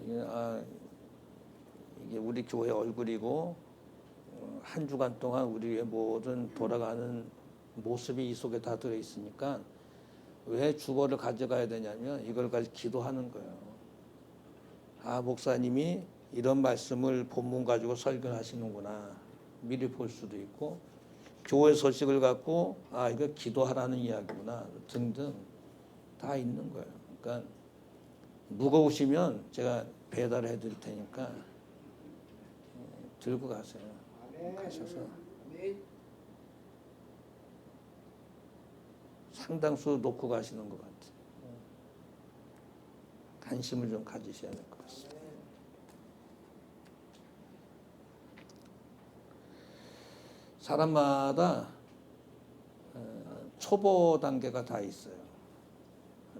이게 우리 교회 얼굴이고 한 주간 동안 우리의 모든 돌아가는 모습이 이 속에 다 들어있으니까 왜 주보를 가져가야 되냐면 이걸 가지고 기도하는 거예요. 목사님이 이런 말씀을 본문 가지고 설교하시는구나. 미리 볼 수도 있고 교회 소식을 갖고 이거 기도하라는 이야기구나 등등 다 있는 거예요. 그러니까 무거우시면 제가 배달해 드릴 테니까 들고 가세요. 가셔서 상당수 놓고 가시는 것 같아요. 관심을 좀 가지셔야 될 것 같습니다. 사람마다 초보 단계가 다 있어요.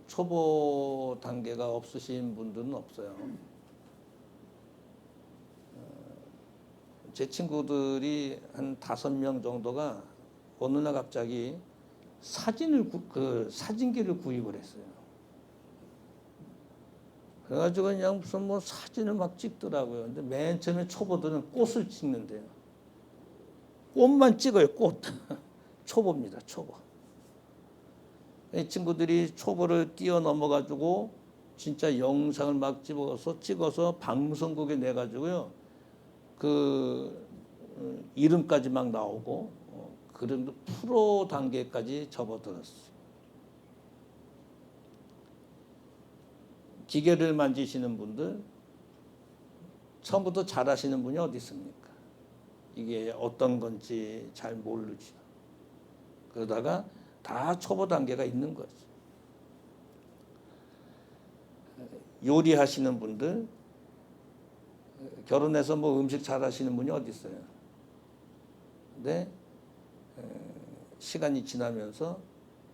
초보 단계가 없으신 분들은 없어요. 제 친구들이 한 5명 정도가 어느 날 갑자기 사진기를 구입을 했어요. 그래가지고 그냥 무슨 사진을 막 찍더라고요. 근데 맨 처음에 초보들은 꽃을 찍는데요. 꽃만 찍어요, 꽃. 초보입니다, 초보. 이 친구들이 초보를 뛰어넘어가지고 진짜 영상을 막 찍어서 방송국에 내가지고요. 그 이름까지 막 나오고 그런 프로 단계까지 접어들었어요. 기계를 만지시는 분들 처음부터 잘하시는 분이 어디 있습니까? 이게 어떤 건지 잘 모르죠. 그러다가 다 초보 단계가 있는 거죠. 요리하시는 분들, 결혼해서 음식 잘하시는 분이 어디 있어요? 근데 시간이 지나면서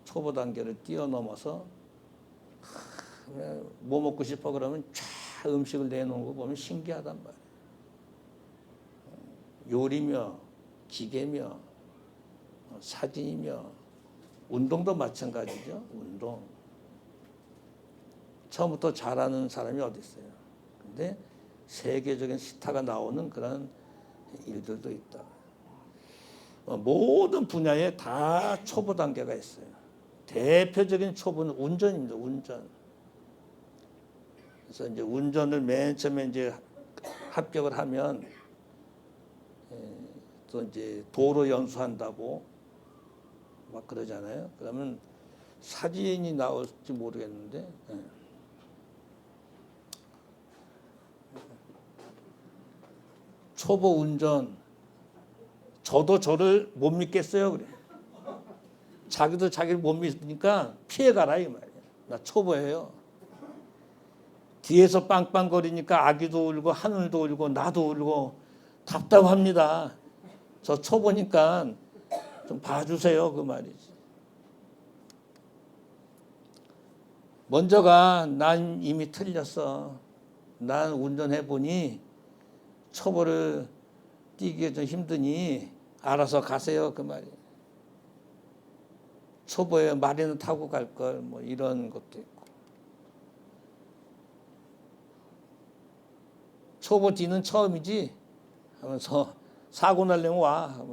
초보 단계를 뛰어넘어서 뭐 먹고 싶어 그러면 쫙 음식을 내놓은 거 보면 신기하단 말이에요. 요리며 기계며 사진이며 운동도 마찬가지죠. 운동. 처음부터 잘하는 사람이 어디 있어요. 근데 세계적인 스타가 나오는 그런 일들도 있다. 모든 분야에 다 초보 단계가 있어요. 대표적인 초보는 운전입니다. 운전. 그래서 이제 운전을 맨 처음에 이제 합격을 하면 또 이제 도로 연수한다고 막 그러잖아요. 그러면 사진이 나올지 모르겠는데 초보 운전 저도 저를 못 믿겠어요. 그래. 자기도 자기를 못 믿으니까 피해가라 이 말이에요. 나 초보예요. 뒤에서 빵빵거리니까 아기도 울고 하늘도 울고 나도 울고 답답합니다. 저 초보니까 좀 봐주세요 그 말이지. 먼저가 난 이미 틀렸어. 난 운전해보니 초보를 뛰기가 좀 힘드니 알아서 가세요 그 말이에요. 초보에 말이나 타고 갈 걸 이런 것도 있고. 초보 뒤는 처음이지 하면서 사고 날려면 와.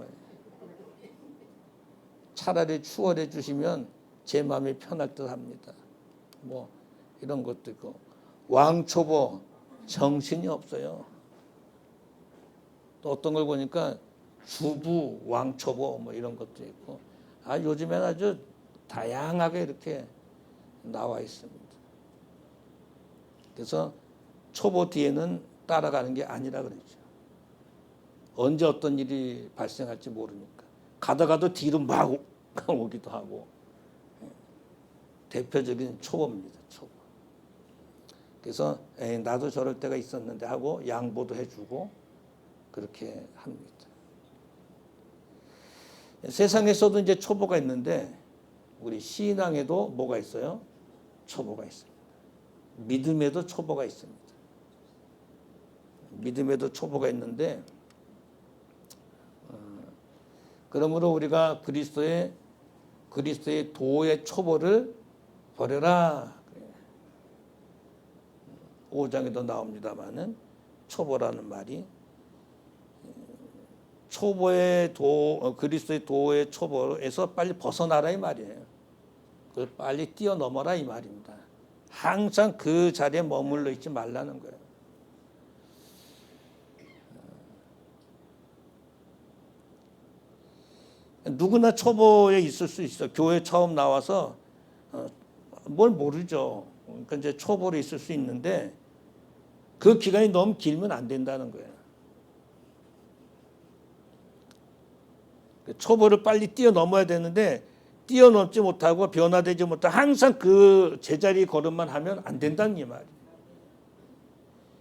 차라리 추월해 주시면 제 마음이 편할 듯 합니다. 이런 것도 있고. 왕초보 정신이 없어요. 또 어떤 걸 보니까 주부 왕초보 이런 것도 있고. 요즘엔 아주 다양하게 이렇게 나와 있습니다. 그래서 초보 뒤에는 따라가는 게 아니라 그러죠. 언제 어떤 일이 발생할지 모르니까. 가다가도 뒤로 막 오기도 하고. 대표적인 초보입니다. 초보. 그래서 나도 저럴 때가 있었는데 하고 양보도 해주고 그렇게 합니다. 세상에서도 이제 초보가 있는데 우리 신앙에도 뭐가 있어요? 초보가 있습니다. 믿음에도 초보가 있습니다. 믿음에도 초보가 있는데 그러므로 우리가 그리스도의 도의 초보를 버려라. 5장에도 나옵니다마는 초보라는 말이 초보의 그리스도의 도의 초보에서 빨리 벗어나라 이 말이에요. 그걸 빨리 뛰어넘어라 이 말입니다. 항상 그 자리에 머물러 있지 말라는 거예요. 누구나 초보에 있을 수 있어. 교회 처음 나와서 뭘 모르죠. 그러니까 이제 초보로 있을 수 있는데 그 기간이 너무 길면 안 된다는 거예요. 초보를 빨리 뛰어넘어야 되는데 뛰어넘지 못하고 변화되지 못하고 항상 그 제자리 걸음만 하면 안 된다는 이 말이에요.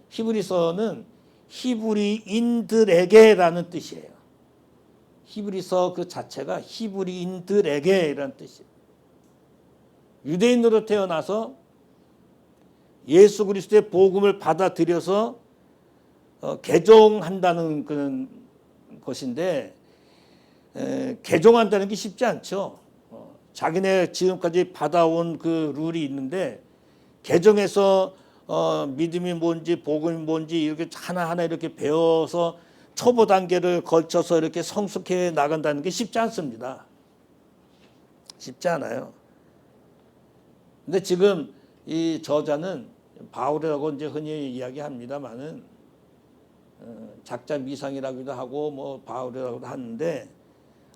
히브리서는 히브리인들에게라는 뜻이에요. 히브리서 그 자체가 히브리인들에게라는 뜻이에요. 유대인으로 태어나서 예수 그리스도의 복음을 받아들여서 개종한다는 그런 것인데 개종한다는 게 쉽지 않죠. 자기네 지금까지 받아온 그 룰이 있는데 개종해서 믿음이 뭔지 복음이 뭔지 이렇게 하나하나 이렇게 배워서 초보 단계를 걸쳐서 이렇게 성숙해 나간다는 게 쉽지 않습니다. 쉽지 않아요. 근데 지금 이 저자는 바울이라고 이제 흔히 이야기합니다만은 작자 미상이라고도 하고 뭐 바울이라고도 하는데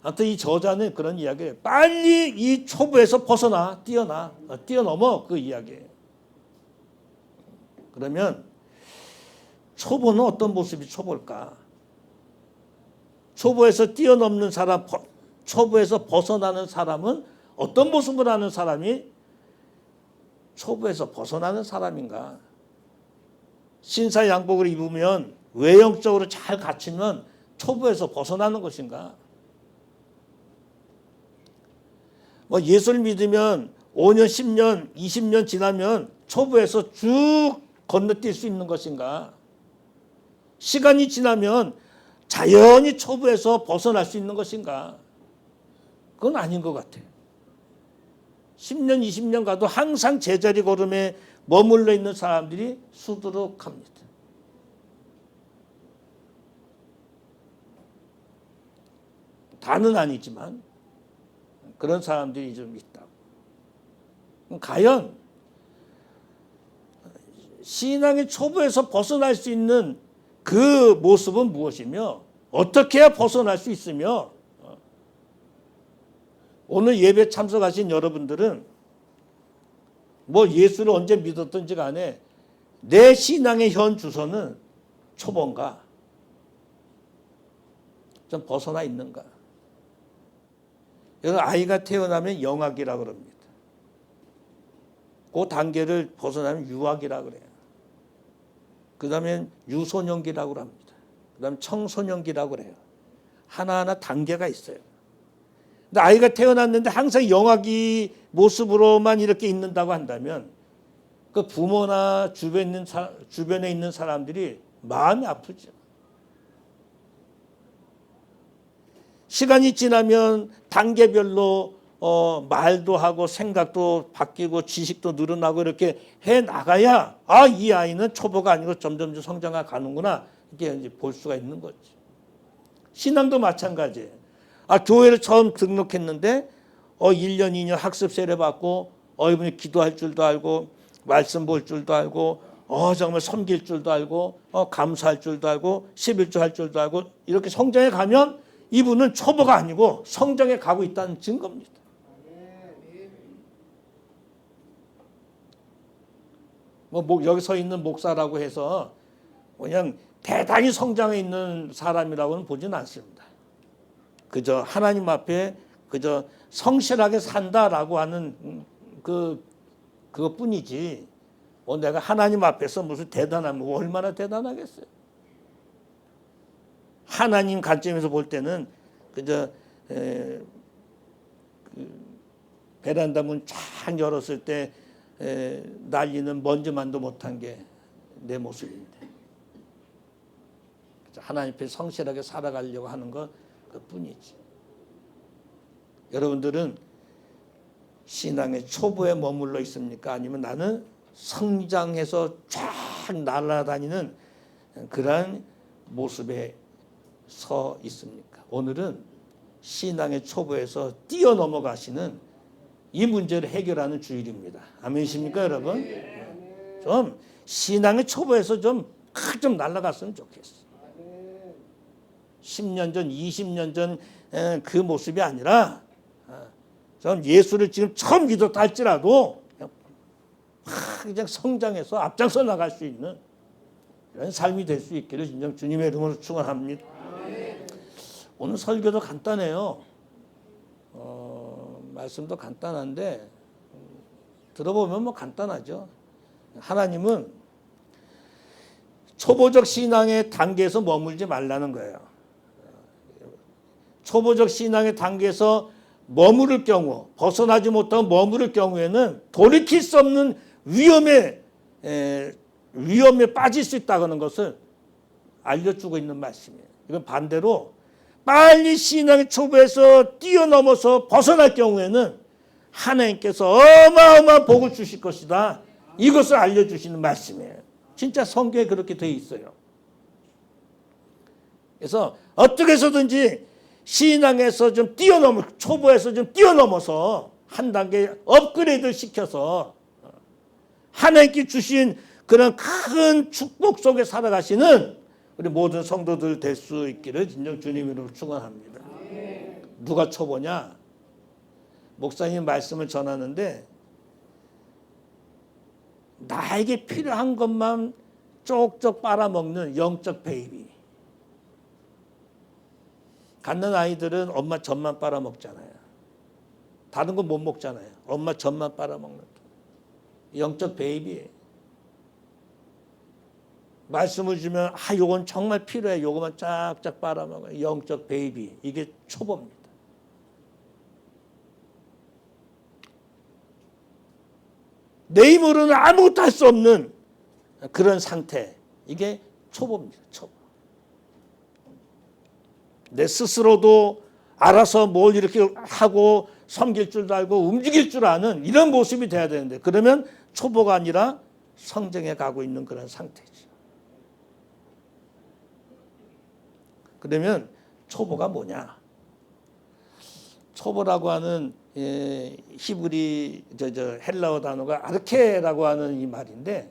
아무튼 이 저자는 그런 이야기예요. 빨리 이 초보에서 벗어나 뛰어넘어 그 이야기예요. 그러면 초보는 어떤 모습이 초보일까? 초보에서 뛰어넘는 사람, 초보에서 벗어나는 사람은 어떤 모습을 하는 사람이 초보에서 벗어나는 사람인가? 신사 양복을 입으면 외형적으로 잘 갖추면 초보에서 벗어나는 것인가? 뭐 예수를 믿으면 5년, 10년, 20년 지나면 초보에서 쭉 건너뛸 수 있는 것인가? 시간이 지나면 자연히 초보에서 벗어날 수 있는 것인가? 그건 아닌 것 같아요. 10년, 20년 가도 항상 제자리 걸음에 머물러 있는 사람들이 수두룩합니다. 다는 아니지만 그런 사람들이 좀 있다. 과연 신앙의 초보에서 벗어날 수 있는 그 모습은 무엇이며 어떻게 해야 벗어날 수 있으며 오늘 예배 참석하신 여러분들은 뭐 예수를 언제 믿었든지 간에 내 신앙의 현 주소는 초보인가? 좀 벗어나 있는가? 여러분 아이가 태어나면 영악이라고 그럽니다. 그 단계를 벗어나면 유악이라고 그래요. 그 다음에 유소년기라고 합니다. 그 다음에 청소년기라고 그래요. 하나하나 단계가 있어요. 근데 아이가 태어났는데 항상 영악이 모습으로만 이렇게 있는다고 한다면 그 부모나 주변에 있는 사람들이 마음이 아프죠. 시간이 지나면 단계별로 말도 하고 생각도 바뀌고 지식도 늘어나고 이렇게 해 나가야 이 아이는 초보가 아니고 점점 성장해 가는구나 이렇게 이제 볼 수가 있는 거지. 신앙도 마찬가지예요. 교회를 처음 등록했는데 1년 2년 학습 세례 받고 이분이 기도할 줄도 알고 말씀 볼 줄도 알고 정말 섬길 줄도 알고 감사할 줄도 알고 11조 할 줄도 알고 이렇게 성장해 가면 이분은 초보가 아니고 성장해 가고 있다는 증거입니다. 여기 서 있는 목사라고 해서 그냥 대단히 성장해 있는 사람이라고는 보지는 않습니다. 그저 하나님 앞에 그저 성실하게 산다라고 하는 그것뿐이지. 내가 하나님 앞에서 무슨 대단하면 얼마나 대단하겠어요. 하나님 관점에서 볼 때는 그저 베란다 문 쫙 열었을 때 날리는 먼지만도 못한 게 내 모습인데 하나님 앞에 성실하게 살아가려고 하는 것 그뿐이지. 여러분들은 신앙의 초보에 머물러 있습니까? 아니면 나는 성장해서 쫙 날아다니는 그러한 모습에 서 있습니까? 오늘은 신앙의 초보에서 뛰어넘어가시는 이 문제를 해결하는 주일입니다. 아멘이십니까, 여러분? 좀 신앙의 초보에서 좀 날아갔으면 좋겠어. 10년 전, 20년 전 그 모습이 아니라 좀 예수를 지금 처음 믿었다 할지라도 그냥 성장해서 앞장서 나갈 수 있는 이런 삶이 될 수 있기를 진정 주님의 이름으로 축원합니다. 오늘 설교도 간단해요. 말씀도 간단한데 들어보면 뭐 간단하죠. 하나님은 초보적 신앙의 단계에서 머물지 말라는 거예요. 초보적 신앙의 단계에서 머무를 경우, 벗어나지 못하고 머무를 경우에는 돌이킬 수 없는 위험에 빠질 수 있다는 것을 알려주고 있는 말씀이에요. 이건 반대로 빨리 신앙의 초보에서 뛰어넘어서 벗어날 경우에는 하나님께서 어마어마한 복을 주실 것이다. 이것을 알려주시는 말씀이에요. 진짜 성경에 그렇게 되어 있어요. 그래서 어떻게 해서든지 신앙에서 좀 초보에서 좀 뛰어넘어서 한 단계 업그레이드 시켜서 하나님께 주신 그런 큰 축복 속에 살아가시는 우리 모든 성도들 될 수 있기를 진정 주님으로 축원합니다. 누가 초보냐? 목사님 말씀을 전하는데 나에게 필요한 것만 쪽쪽 빨아먹는 영적 베이비. 갖는 아이들은 엄마 젖만 빨아먹잖아요. 다른 건 못 먹잖아요. 엄마 젖만 빨아먹는 영적 베이비예요. 말씀을 주면 요건 정말 필요해. 요거만 쫙쫙 빨아먹어요. 영적 베이비. 이게 초보입니다. 내 힘으로는 아무것도 할 수 없는 그런 상태. 이게 초보입니다. 초보. 내 스스로도 알아서 뭘 이렇게 하고 섬길 줄도 알고 움직일 줄 아는 이런 모습이 돼야 되는데 그러면 초보가 아니라 성장해 가고 있는 그런 상태죠. 그러면 초보가 뭐냐? 초보라고 하는 히브리 헬라어 단어가 아르케라고 하는 이 말인데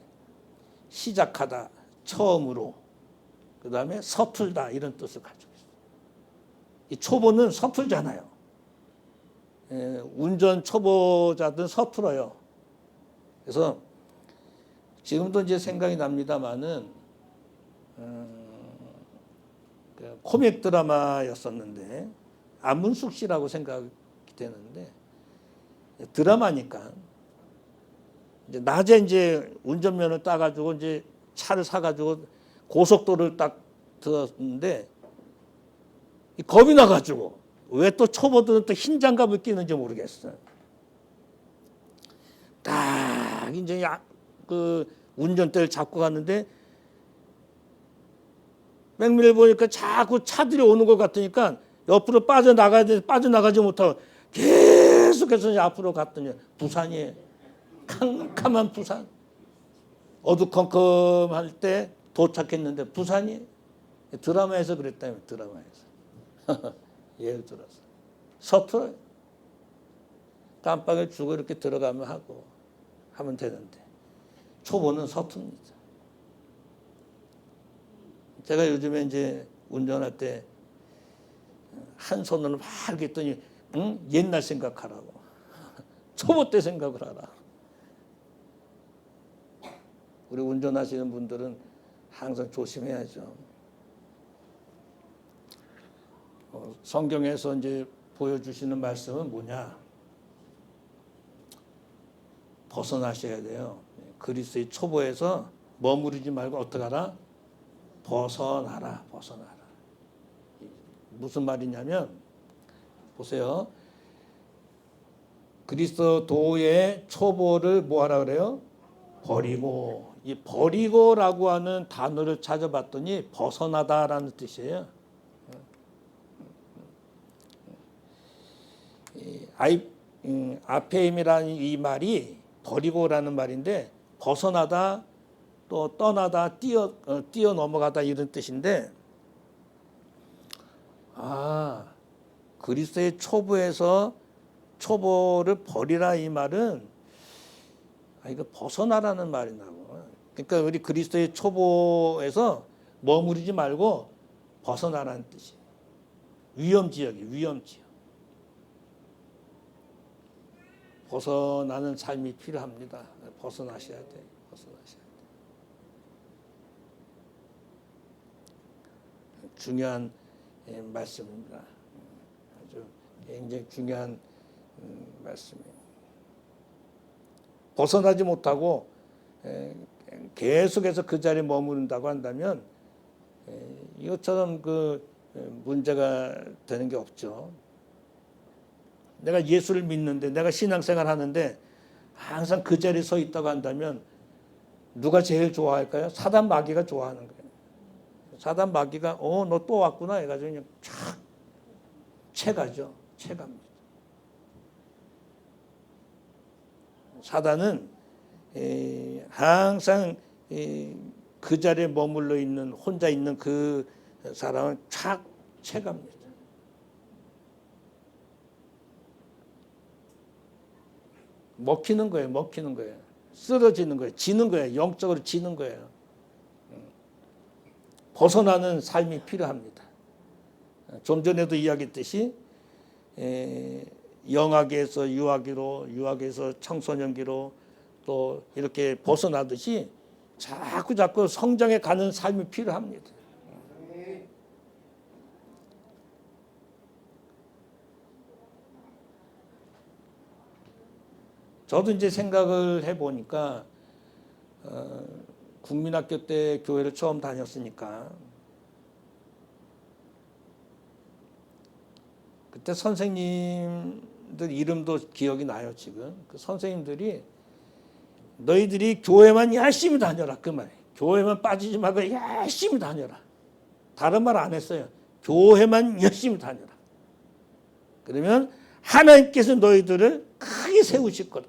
시작하다, 처음으로, 그 다음에 서툴다 이런 뜻을 가지고 있어요. 이 초보는 서툴잖아요. 운전 초보자들은 서툴어요. 그래서 지금도 이제 생각이 납니다만은 코믹 드라마였었는데 안문숙 씨라고 생각이 되는데 드라마니까 이제 낮에 이제 운전면허를 따가지고 이제 차를 사가지고 고속도로를 딱 들었는데 겁이 나가지고 왜 또 초보들은 또 흰 장갑을 끼는지 모르겠어요. 딱 이제 그 운전대를 잡고 갔는데 백미를 보니까 자꾸 차들이 오는 것 같으니까 옆으로 빠져나가야 돼. 빠져나가지 못하고 계속해서 이제 앞으로 갔더니 부산이에요. 캄캄한 부산. 어두컴컴할 때 도착했는데 부산이 드라마에서 그랬다며. 드라마에서. 예를 들어서 서툴어요. 깜빡을 주고 이렇게 들어가면 하면 되는데 초보는 서툽니다. 제가 요즘에 이제 운전할 때 한 손으로 막 이렇게 했더니 옛날 생각하라고. 초보 때 생각을 하라. 우리 운전하시는 분들은 항상 조심해야죠. 성경에서 이제 보여주시는 말씀은 뭐냐? 벗어나셔야 돼요. 그리스도의 초보에서 머무르지 말고 어떡하라? 벗어나라. 무슨 말이냐면 보세요. 그리스도의 초보를 뭐하라 그래요? 버리고. 이 버리고라고 하는 단어를 찾아봤더니 벗어나다라는 뜻이에요. 아페임이라는 이 말이 버리고라는 말인데 벗어나다 또 떠나다 뛰어 넘어가다 이런 뜻인데, 그리스도의 초보에서 초보를 버리라 이 말은 이거 벗어나라는 말이라고. 그러니까 우리 그리스도의 초보에서 머무르지 말고 벗어나라는 뜻이에요. 위험지역이 위험지역. 벗어나는 삶이 필요합니다. 벗어나셔야 돼요. 벗어나셔야 돼요. 중요한 말씀입니다. 아주 굉장히 중요한 말씀이에요. 벗어나지 못하고 계속해서 그 자리에 머무른다고 한다면 이것처럼 그 문제가 되는 게 없죠. 내가 예수를 믿는데, 내가 신앙생활 하는데 항상 그 자리에 서 있다고 한다면 누가 제일 좋아할까요? 사단 마귀가 좋아하는 거예요. 사단 마귀가 너 또 왔구나 해가지고 그냥 촥 채가죠. 채갑니다. 사단은 항상 그 자리에 머물러 있는, 혼자 있는 그 사람을 촥 채갑니다. 먹히는 거예요. 먹히는 거예요. 쓰러지는 거예요. 지는 거예요. 영적으로 지는 거예요. 벗어나는 삶이 필요합니다. 좀 전에도 이야기했듯이 영아기에서 유아기로, 유아기에서 청소년기로 또 이렇게 벗어나듯이 자꾸 성장해 가는 삶이 필요합니다. 저도 이제 생각을 해보니까 국민학교 때 교회를 처음 다녔으니까 그때 선생님들 이름도 기억이 나요. 지금 그 선생님들이 너희들이 교회만 열심히 다녀라 그 말이에요. 교회만 빠지지 말고 열심히 다녀라. 다른 말 안 했어요. 교회만 열심히 다녀라. 그러면 하나님께서 너희들을 크게 세우실 거다.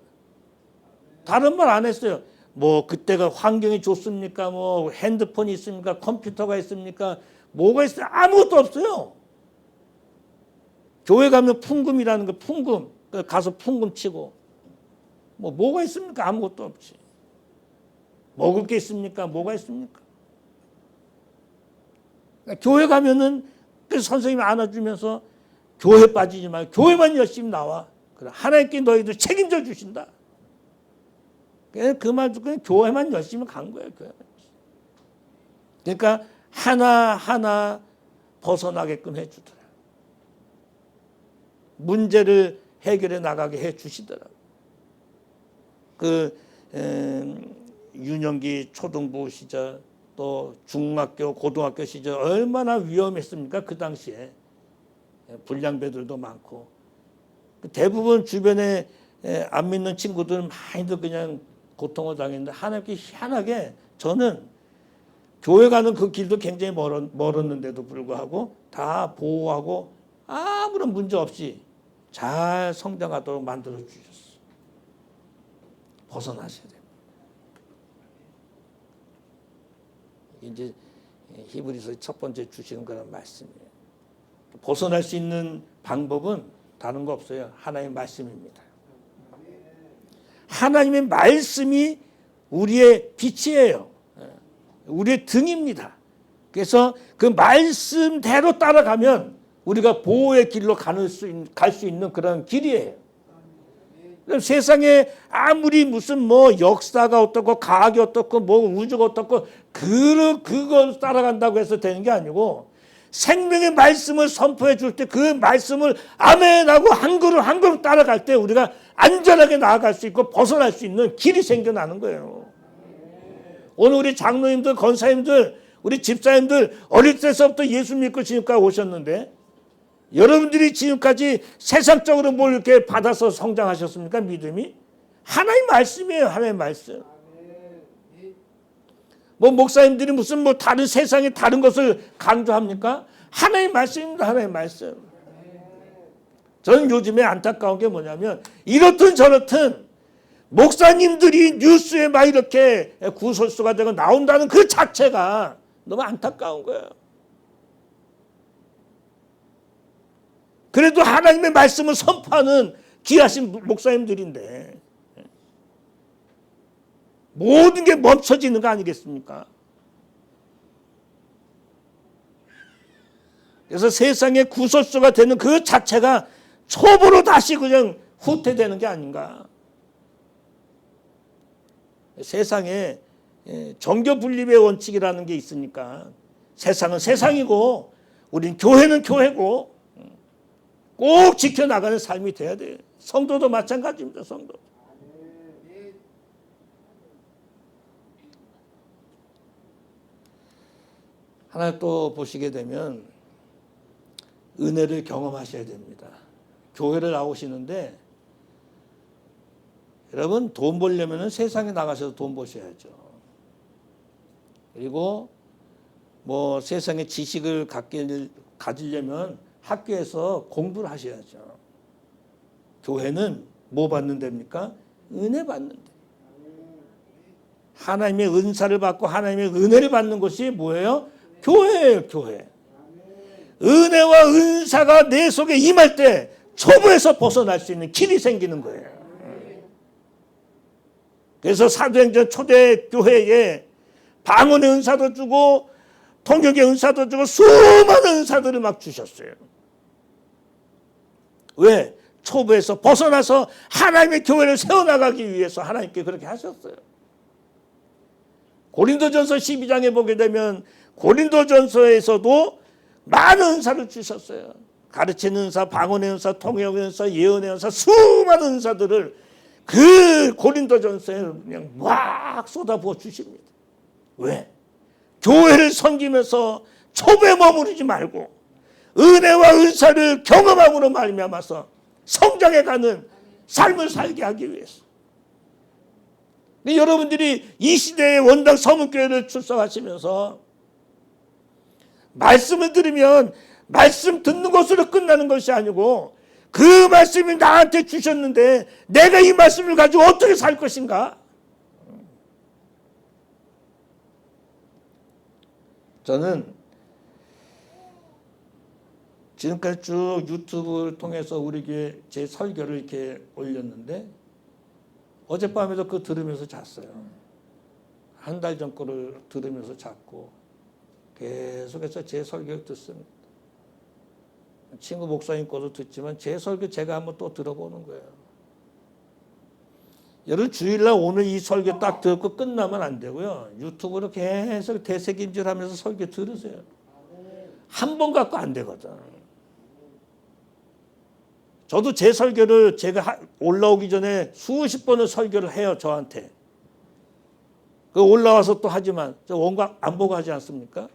다른 말 안 했어요. 뭐 그때가 환경이 좋습니까? 뭐 핸드폰이 있습니까? 컴퓨터가 있습니까? 뭐가 있어요? 아무것도 없어요. 교회 가면 풍금이라는 거, 풍금. 가서 풍금 치고. 뭐가 있습니까? 아무것도 없지. 먹을 게 있습니까? 뭐가 있습니까? 교회 가면은 그 선생님이 안아주면서 교회 빠지지 말고 교회만 열심히 나와. 그래. 하나님께 너희들 책임져 주신다. 그 말 듣고 교회만 열심히 간 거예요. 교회. 그러니까 하나하나 벗어나게끔 해주더라. 문제를 해결해 나가게 해주시더라고요. 그 유년기 초등부 시절 또 중학교 고등학교 시절 얼마나 위험했습니까? 그 당시에 불량배들도 많고 대부분 주변에 안 믿는 친구들은 많이들 그냥 고통을 당했는데 하나님께 희한하게 저는 교회 가는 그 길도 굉장히 멀었는데도 불구하고 다 보호하고 아무런 문제 없이 잘 성장하도록 만들어 주셨어. 벗어나셔야 돼요. 이제 히브리서 첫 번째 주시는 그런 말씀이에요. 벗어날 수 있는 방법은 다른 거 없어요. 하나님의 말씀입니다. 하나님의 말씀이 우리의 빛이에요. 우리의 등입니다. 그래서 그 말씀대로 따라가면 우리가 보호의 길로 갈 수 있는 그런 길이에요. 세상에 아무리 무슨 뭐 역사가 어떻고 과학이 어떻고 뭐 우주가 어떻고 그걸 따라간다고 해서 되는 게 아니고 생명의 말씀을 선포해 줄 때 그 말씀을 아멘하고 한 걸음 한 걸음 따라갈 때 우리가 안전하게 나아갈 수 있고 벗어날 수 있는 길이 생겨나는 거예요. 오늘 우리 장로님들, 권사님들, 우리 집사님들 어릴 때서부터 예수 믿고 지금까지 오셨는데 여러분들이 지금까지 세상적으로 뭘 이렇게 받아서 성장하셨습니까? 믿음이? 하나님 말씀이에요. 하나님 말씀. 뭐 목사님들이 무슨 뭐 다른 세상의 다른 것을 강조합니까? 하나님 말씀입니다. 하나님 말씀. 저는 요즘에 안타까운 게 뭐냐면 이렇든 저렇든 목사님들이 뉴스에 막 이렇게 구설수가 되고 나온다는 그 자체가 너무 안타까운 거예요. 그래도 하나님의 말씀을 선포하는 귀하신 목사님들인데 모든 게 멈춰지는 거 아니겠습니까? 그래서 세상의 구설수가 되는 그 자체가 초보로 다시 그냥 후퇴되는 게 아닌가. 세상에 정교 분립의 원칙이라는 게 있으니까 세상은 세상이고 우린 교회는 교회고 꼭 지켜나가는 삶이 돼야 돼요. 성도도 마찬가지입니다. 성도. 하나 또 보시게 되면 은혜를 경험하셔야 됩니다. 교회를 나오시는데 여러분 돈 벌려면 세상에 나가셔서 돈 버셔야죠. 그리고 뭐 세상의 지식을 가지려면 학교에서 공부를 하셔야죠. 교회는 뭐 받는 데입니까? 은혜 받는 데. 하나님의 은사를 받고 하나님의 은혜를 받는 것이 뭐예요? 교회예요. 교회. 은혜와 은사가 내 속에 임할 때 초보에서 벗어날 수 있는 길이 생기는 거예요. 그래서 사도행전 초대교회에 방언의 은사도 주고 통역의 은사도 주고 수많은 은사들을 막 주셨어요. 왜? 초보에서 벗어나서 하나님의 교회를 세워나가기 위해서 하나님께 그렇게 하셨어요. 고린도전서 12장에 보게 되면 고린도전서에서도 많은 은사를 주셨어요. 가르치는 은사, 방언의 은사, 통역의 은사, 예언의 은사, 수많은 은사들을 그 고린도전서에 그냥 막 쏟아부어 주십니다. 왜? 교회를 섬기면서 초보에 머무르지 말고 은혜와 은사를 경험함으로 말미암아서 성장해가는 삶을 살게 하기 위해서. 여러분들이 이 시대의 원당 서문교회를 출석하시면서 말씀을 들으면 말씀 듣는 것으로 끝나는 것이 아니고 그 말씀이 나한테 주셨는데 내가 이 말씀을 가지고 어떻게 살 것인가? 저는 지금까지 쭉 유튜브를 통해서 우리 교회 제 설교를 이렇게 올렸는데 어젯밤에도 그거 들으면서 잤어요. 한 달 전 거를 들으면서 잤고 계속해서 제 설교를 듣습니다. 친구 목사님 거도 듣지만 제 설교 제가 한번 또 들어보는 거예요. 여러분 주일날 오늘 이 설교 딱 듣고 끝나면 안 되고요. 유튜브로 계속 되새김질하면서 설교 들으세요. 한 번 갖고 안 되거든. 저도 제 설교를 제가 올라오기 전에 수십 번을 설교를 해요. 저한테. 그 올라와서 또 하지만 저 원고 안 보고 하지 않습니까?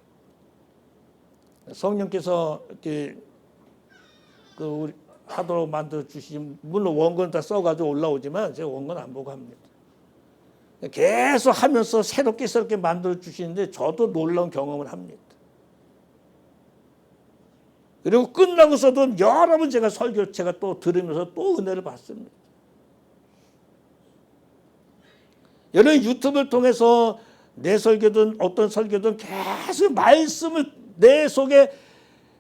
성령께서 이렇게 그 우리 하도록 만들어 주시면 물론 원고는 다 써가지고 올라오지만 제가 원고는 안 보고 합니다. 계속 하면서 새롭게 만들어 주시는데 저도 놀라운 경험을 합니다. 그리고 끝나고서도 여러 번 제가 설교 제가 또 들으면서 또 은혜를 받습니다. 여러분 유튜브를 통해서 내 설교든 어떤 설교든 계속 말씀을 내 속에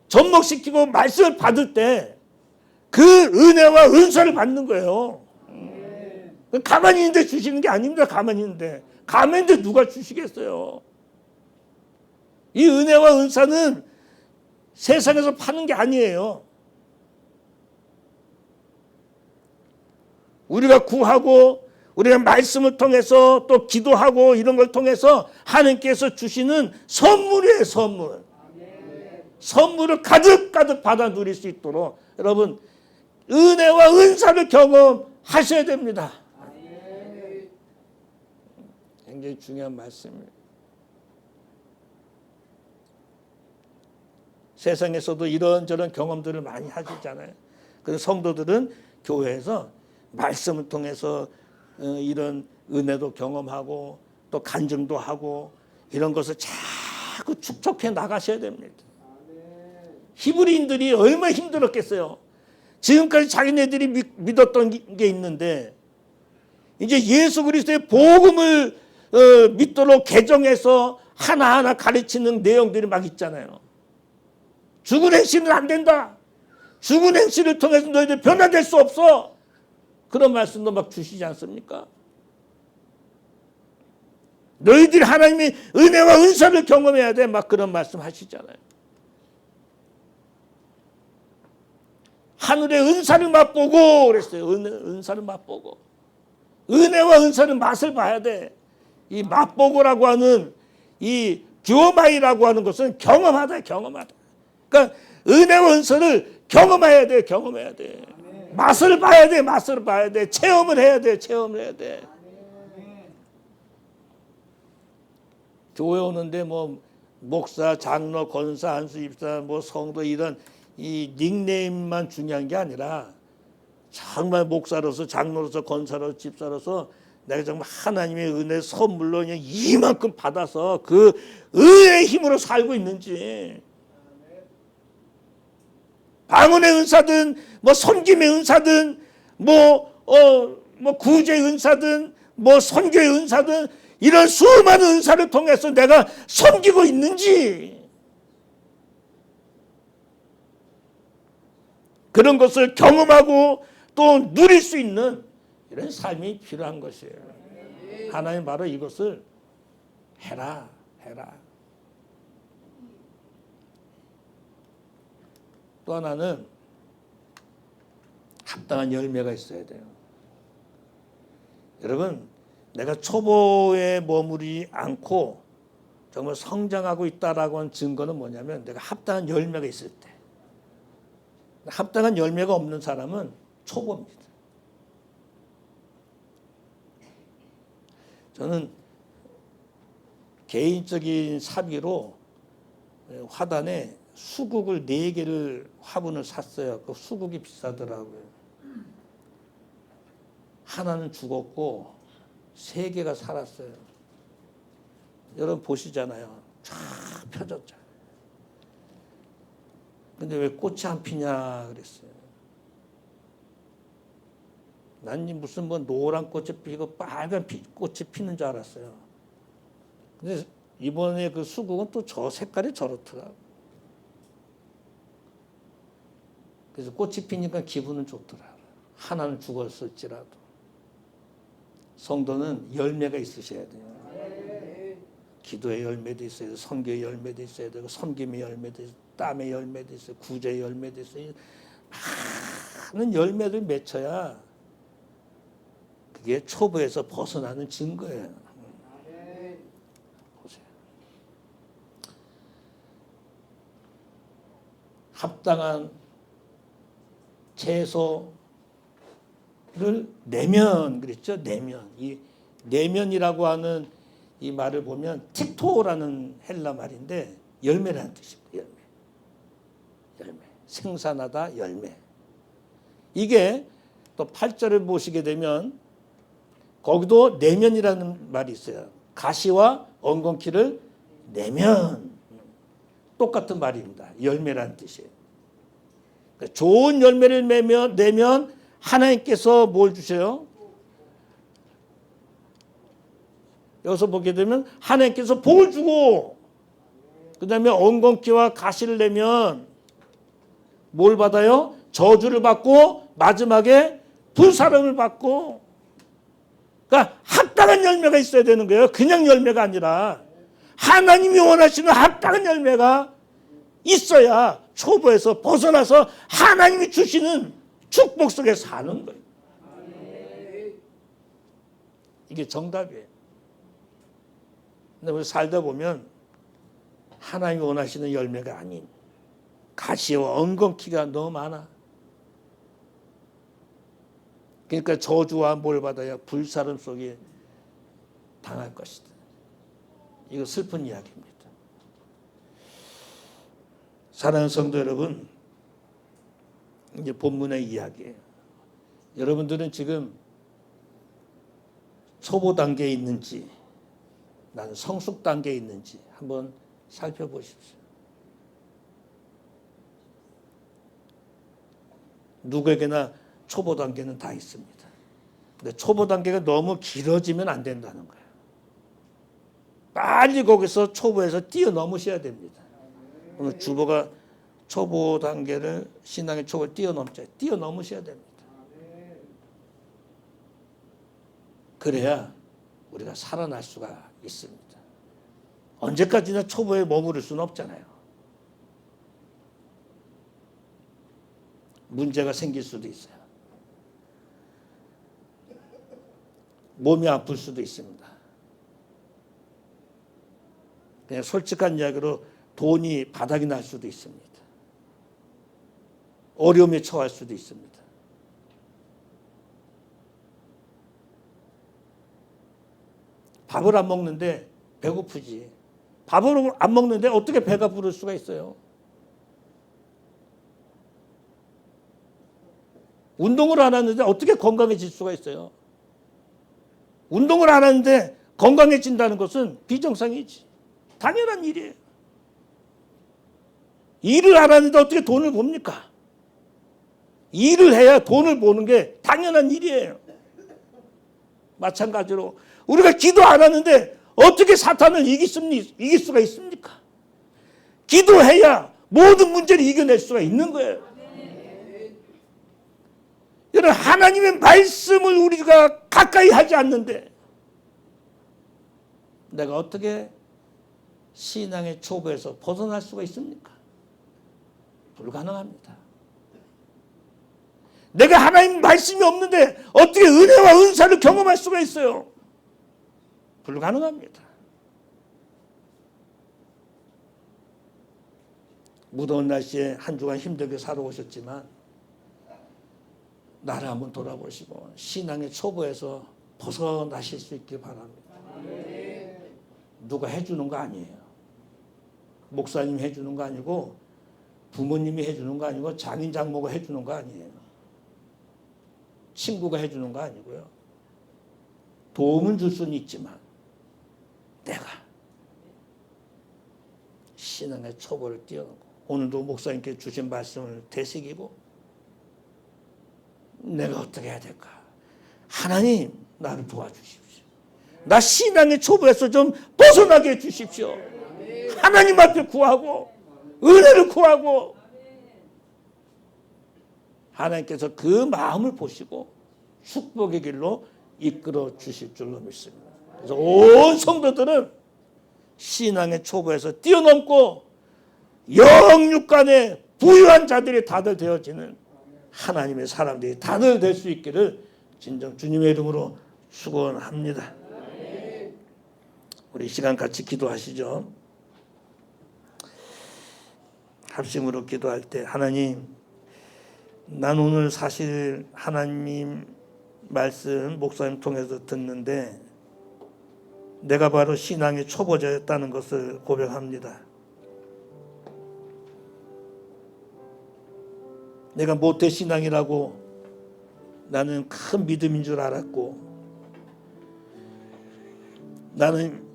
접목시키고 말씀을 받을 때 그 은혜와 은사를 받는 거예요. 가만히 있는데 주시는 게 아닙니다. 가만히 있는데 누가 주시겠어요? 이 은혜와 은사는 세상에서 파는 게 아니에요. 우리가 구하고 우리가 말씀을 통해서 또 기도하고 이런 걸 통해서 하나님께서 주시는 선물이에요. 선물. 선물을 가득 받아 누릴 수 있도록 여러분 은혜와 은사를 경험하셔야 됩니다. 굉장히 중요한 말씀입니다. 세상에서도 이런저런 경험들을 많이 하시잖아요. 그래서 성도들은 교회에서 말씀을 통해서 이런 은혜도 경험하고 또 간증도 하고 이런 것을 자꾸 축적해 나가셔야 됩니다. 히브리인들이 얼마나 힘들었겠어요. 지금까지 자기네들이 믿었던 게 있는데 이제 예수 그리스도의 복음을 믿도록 개정해서 하나하나 가르치는 내용들이 막 있잖아요. 죽은 행실은 안 된다. 죽은 행실을 통해서 너희들 변화될 수 없어. 그런 말씀도 막 주시지 않습니까? 너희들이 하나님의 은혜와 은사를 경험해야 돼. 막 그런 말씀 하시잖아요. 하늘의 은사를 맛보고 그랬어요. 은사를 맛보고. 은혜와 은사를 맛을 봐야 돼. 이 맛보고라고 하는 이 듀오마이라고 하는 것은 경험하다. 그러니까 은혜와 은사를 경험해야 돼. 맛을 봐야 돼. 체험을 해야 돼. 교회 오는데 뭐 목사, 장로, 권사, 안수, 입사, 뭐 성도 이런 이 닉네임만 중요한 게 아니라 정말 목사로서, 장로로서, 권사로서, 집사로서 내가 정말 하나님의 은혜 선물로 그냥 이만큼 받아서 그 은혜의 힘으로 살고 있는지, 방언의 은사든 뭐 섬김의 은사든 뭐 구제의 은사든 뭐 선교의 은사든 이런 수많은 은사를 통해서 내가 섬기고 있는지, 그런 것을 경험하고 또 누릴 수 있는 이런 삶이 필요한 것이에요. 하나님 바로 이것을 해라. 또 하나는 합당한 열매가 있어야 돼요. 여러분, 내가 초보에 머무르지 않고 정말 성장하고 있다라고 하는 증거는 뭐냐면 내가 합당한 열매가 있을 때. 합당한 열매가 없는 사람은 초보입니다. 저는 개인적인 사비로 화단에 수국을 4개를 화분을 샀어요. 그 수국이 비싸더라고요. 하나는 죽었고 3개가 살았어요. 여러분 보시잖아요. 쫙 펴졌잖아요. 근데 왜 꽃이 안 피냐 그랬어요. 난 무슨 뭐 노란 꽃이 피고 빨간 꽃이 피는 줄 알았어요. 근데 이번에 그 수국은 또 저 색깔이 저렇더라고요. 그래서 꽃이 피니까 기분은 좋더라고요. 하나는 죽었을지라도. 성도는 열매가 있으셔야 돼요. 기도의 열매도 있어야 되고, 선교의 열매도 있어야 되고, 섬김의 열매도 있어요, 땀의 열매도 있어요, 구제의 열매도 있어요. 많은 열매를 맺혀야 그게 초보에서 벗어나는 증거예요. 보세요. 합당한 채소를 내면 그랬죠. 내면. 이 내면이라고 하는 이 말을 보면 티토라는 헬라 말인데 열매라는 뜻입니다. 열매. 생산하다 열매. 이게 또 8절을 보시게 되면 거기도 내면이라는 말이 있어요. 가시와 엉겅퀴를 내면. 똑같은 말입니다. 열매라는 뜻이에요. 그러니까 좋은 열매를 내면 하나님께서 뭘 주세요? 여기서 보게 되면 하나님께서 복을 주고, 그 다음에 엉겅퀴와 가시를 내면 뭘 받아요? 저주를 받고 마지막에 불사름을 받고. 그러니까 합당한 열매가 있어야 되는 거예요. 그냥 열매가 아니라 하나님이 원하시는 합당한 열매가 있어야 초보에서 벗어나서 하나님이 주시는 축복 속에 사는 거예요. 이게 정답이에요. 근데 우리 살다 보면 하나님이 원하시는 열매가 아닌 가시와 엉겅퀴가 너무 많아. 그러니까 저주와 뭘 받아야 불사름 속에 당할 것이다. 이거 슬픈 이야기입니다. 사랑하는 성도 여러분, 이제 본문의 이야기예요. 여러분들은 지금 초보 단계에 있는지, 나는 성숙 단계에 있는지 한번 살펴보십시오. 누구에게나 초보 단계는 다 있습니다. 근데 초보 단계가 너무 길어지면 안 된다는 거예요. 빨리 거기서 초보에서 뛰어넘으셔야 됩니다. 오늘 주보가 초보 단계를 신앙의 초보를 뛰어넘으셔야 됩니다. 그래야 우리가 살아날 수가 있습니다. 언제까지나 초보에 머무를 수는 없잖아요. 문제가 생길 수도 있어요. 몸이 아플 수도 있습니다. 그냥 솔직한 이야기로 돈이 바닥이 날 수도 있습니다. 어려움에 처할 수도 있습니다. 밥을 안 먹는데 배고프지. 밥을 안 먹는데 어떻게 배가 부를 수가 있어요? 운동을 안 하는데 어떻게 건강해질 수가 있어요? 운동을 안 하는데 건강해진다는 것은 비정상이지. 당연한 일이에요. 일을 안 하는데 어떻게 돈을 봅니까? 일을 해야 돈을 버는 게 당연한 일이에요. 마찬가지로 우리가 기도 안 하는데 어떻게 사탄을 이길 수가 있습니까? 기도해야 모든 문제를 이겨낼 수가 있는 거예요. 여러분, 하나님의 말씀을 우리가 가까이 하지 않는데 내가 어떻게 신앙의 초보에서 벗어날 수가 있습니까? 불가능합니다. 내가 하나님 말씀이 없는데 어떻게 은혜와 은사를 경험할 수가 있어요? 불가능합니다. 무더운 날씨에 한 주간 힘들게 살아오셨지만 나를 한번 돌아보시고 신앙의 초보에서 벗어나실 수 있길 바랍니다. 누가 해주는 거 아니에요. 목사님이 해주는 거 아니고 부모님이 해주는 거 아니고 장인 장모가 해주는 거 아니에요. 친구가 해주는 거 아니고요. 도움은 줄 수는 있지만 내가 신앙의 초보를 뛰어넘고 오늘도 목사님께 주신 말씀을 되새기고 내가 어떻게 해야 될까? 하나님 나를 도와주십시오. 나 신앙의 초보에서 좀 벗어나게 해주십시오. 하나님 앞에 구하고 은혜를 구하고 하나님께서 그 마음을 보시고 축복의 길로 이끌어 주실 줄로 믿습니다. 그래서 온 성도들은 신앙의 초보에서 뛰어넘고 영육 간에 부유한 자들이 다들 되어지는 하나님의 사람들이 다들 될 수 있기를 진정 주님의 이름으로 축원합니다. 우리 시간 같이 기도하시죠. 합심으로 기도할 때 하나님, 난 오늘 사실 하나님 말씀 목사님 통해서 듣는데 내가 바로 신앙의 초보자였다는 것을 고백합니다. 내가 모태신앙이라고 나는 큰 믿음인 줄 알았고 나는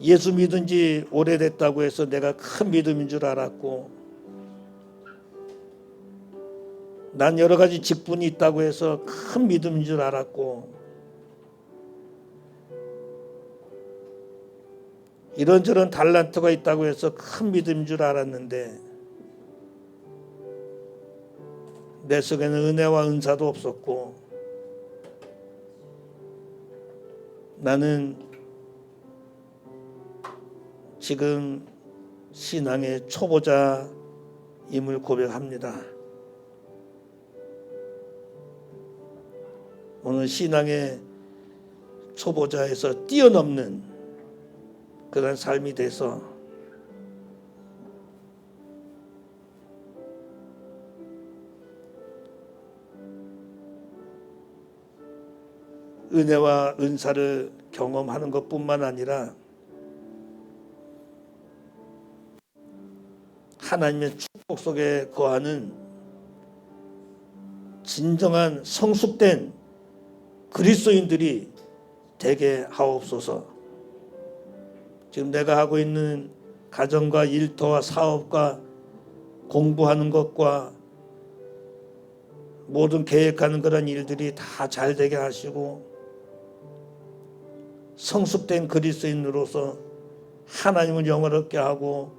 예수 믿은 지 오래됐다고 해서 내가 큰 믿음인 줄 알았고 난 여러 가지 직분이 있다고 해서 큰 믿음인 줄 알았고 이런저런 달란트가 있다고 해서 큰 믿음인 줄 알았는데 내 속에는 은혜와 은사도 없었고 나는 지금 신앙의 초보자임을 고백합니다. 오늘 신앙의 초보자에서 뛰어넘는 그런 삶이 돼서 은혜와 은사를 경험하는 것뿐만 아니라 하나님의 축복 속에 거하는 진정한 성숙된 그리스도인들이 되게 하옵소서. 지금 내가 하고 있는 가정과 일터와 사업과 공부하는 것과 모든 계획하는 그런 일들이 다 잘 되게 하시고 성숙된 그리스도인으로서 하나님을 영화롭게 하고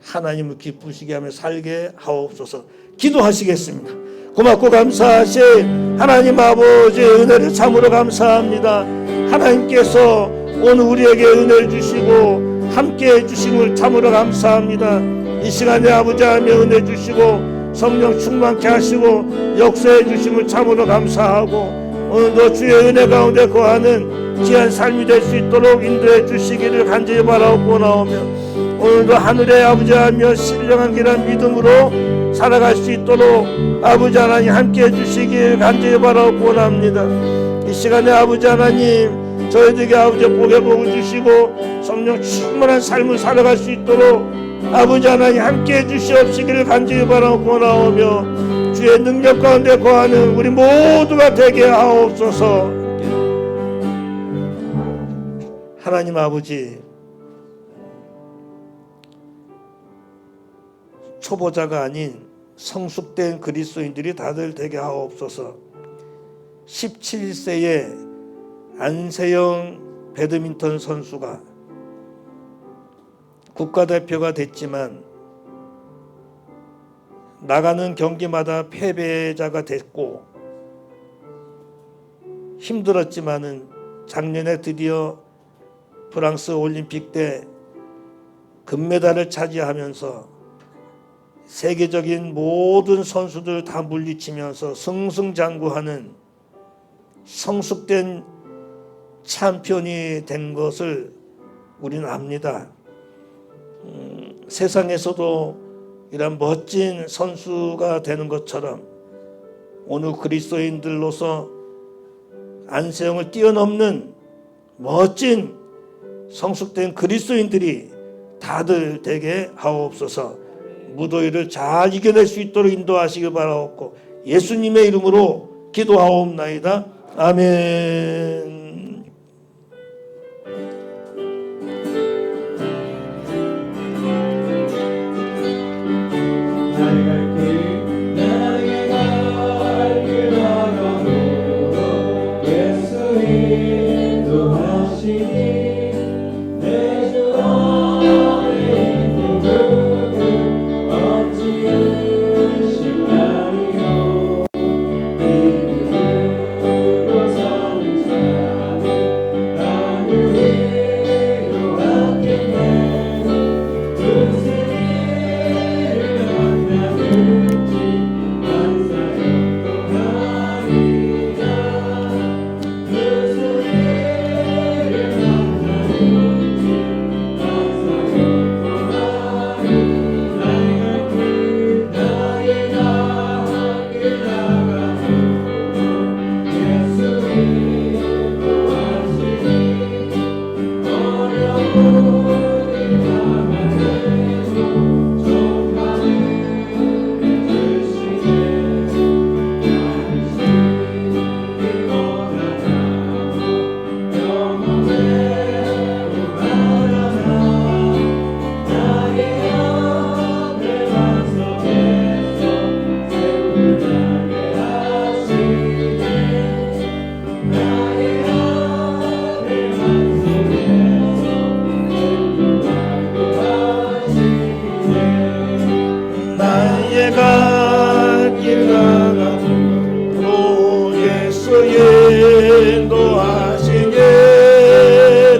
하나님을 기쁘시게 하며 살게 하옵소서. 기도하시겠습니다. 고맙고 감사하신 하나님 아버지의 은혜를 참으로 감사합니다. 하나님께서 오늘 우리에게 은혜를 주시고 함께해 주심을 참으로 감사합니다. 이 시간에 아버지 하나님 은혜 주시고 성령 충만케 하시고 역사해 주심을 참으로 감사하고 오늘도 주의 은혜 가운데 거하는 귀한 삶이 될 수 있도록 인도해 주시기를 간절히 바라옵고 나오며 오늘도 하늘의 아버지 하나님 신령한 길한 믿음으로 살아갈 수 있도록 아버지 하나님 함께해 주시길 간절히 바라옵고 원합니다. 이 시간에 아버지 하나님 저희들에게 아버지 복의 복을 주시고 성령 충만한 삶을 살아갈 수 있도록 아버지 하나님 함께해 주시옵시기를 간절히 바라옵고 나오며 주의 능력 가운데 거하는 우리 모두가 되게 하옵소서. 하나님 아버지, 초보자가 아닌 성숙된 그리스도인들이 다들 되게 하옵소서. 17세의 안세영 배드민턴 선수가 국가대표가 됐지만 나가는 경기마다 패배자가 됐고 힘들었지만은 작년에 드디어 프랑스 올림픽 때 금메달을 차지하면서 세계적인 모든 선수들 다 물리치면서 승승장구하는 성숙된 챔피언이 된 것을 우리는 압니다. 세상에서도 이런 멋진 선수가 되는 것처럼 오늘 그리스도인들로서 안세영을 뛰어넘는 멋진 성숙된 그리스도인들이 다들 되게 하옵소서. 무더위를 잘 이겨낼 수 있도록 인도하시길 바라옵고 예수님의 이름으로 기도하옵나이다. 아멘. 인도하신 예들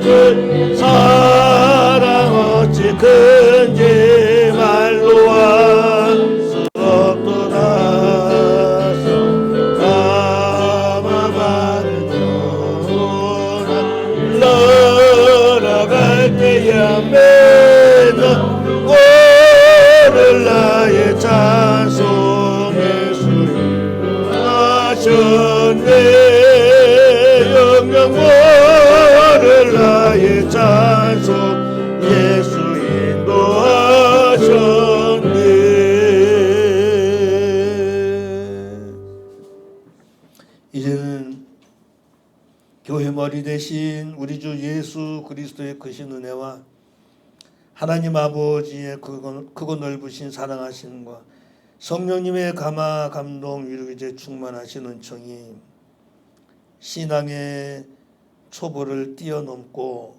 사랑 어찌 큰지 말로 할 수 없도다. 감아바를 떠나갈 때야 매는 오를 나의 찬송의 수를 하셨네. 영원을 나의 찬송 예수 인도하셨네. 이제는 교회 머리 대신 우리 주 예수 그리스도의 크신 은혜와 하나님 아버지의 크고 넓으신 사랑하심과 성령님의 감화 감동 위로기제 충만하신 은총이 신앙의 초보를 뛰어넘고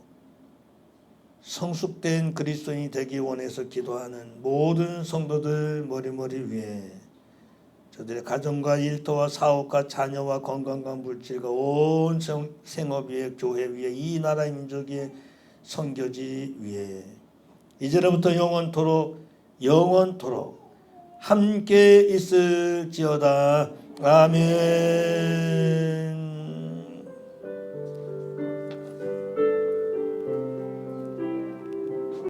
성숙된 그리스도인이 되기 원해서 기도하는 모든 성도들 머리머리 위에 저들의 가정과 일터와 사업과 자녀와 건강과 물질과 온 생업 위에 교회 위에 이 나라의 민족의 선교지 위에 이제로부터 영원토록 함께 있을지어다. 아멘.